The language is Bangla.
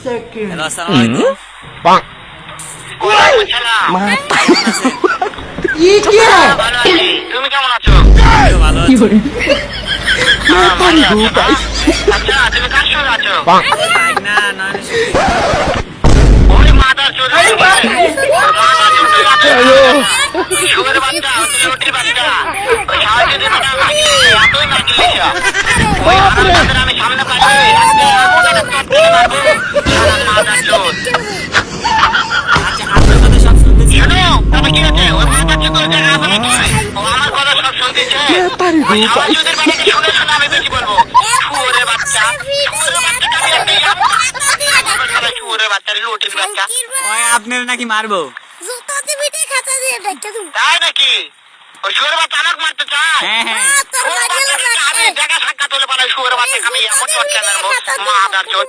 হ্যালো, আসসালামু আলাইকুম। ভালো আছি, তুমি কেমন আছো? আমিও ভালো আছি। ভালো আছো না? আচ্ছা, তুমি কার সঙ্গে আছো? বাইক না, নয়নের সাথে। ওই মাদার চোদ আছে ভাই। মাদার চোদ আছে। শুয়োরের বাচ্চা, ওই রুটির বাচ্চা। ওই সাহায্য দিতে না মাগিলিছে, এতই মাগিলিছে। ওই হারামজাদার আমি সামনে পাইলে আজকে এমন একটা চোদ দিলে মারবো, শালা মাদার চোদ। আচ্ছা, আপনার কথা সব শুনতেছি। শোনো, তবে কি হয়েছে? ওই মাদার চোদ করে জায়গা বলে কি? ও আমার কথা সব শুনতেছে। ওই সাহায্যদের বাড়িতে শুনে শুনে আমি বেশি বলবো। শুয়োরের বাচ্চা, শুয়োরের বাচ্চাটা আমি একটা শুয়োরের বাচ্চা, রুটির বাচ্চা। ওই আপনার নাকি মারবো? তাই নাকি? ওই শুয়োরের বাচ্চা আমাকে মারতে চায়? হ্যাঁ, হ্যাঁ। ওর বাচ্চাটাকে আমি দেখা সাক্ষাৎ হলে পালাই শুয়োরের বাচ্চা আমি এমন চট কেন মাদার চোদ।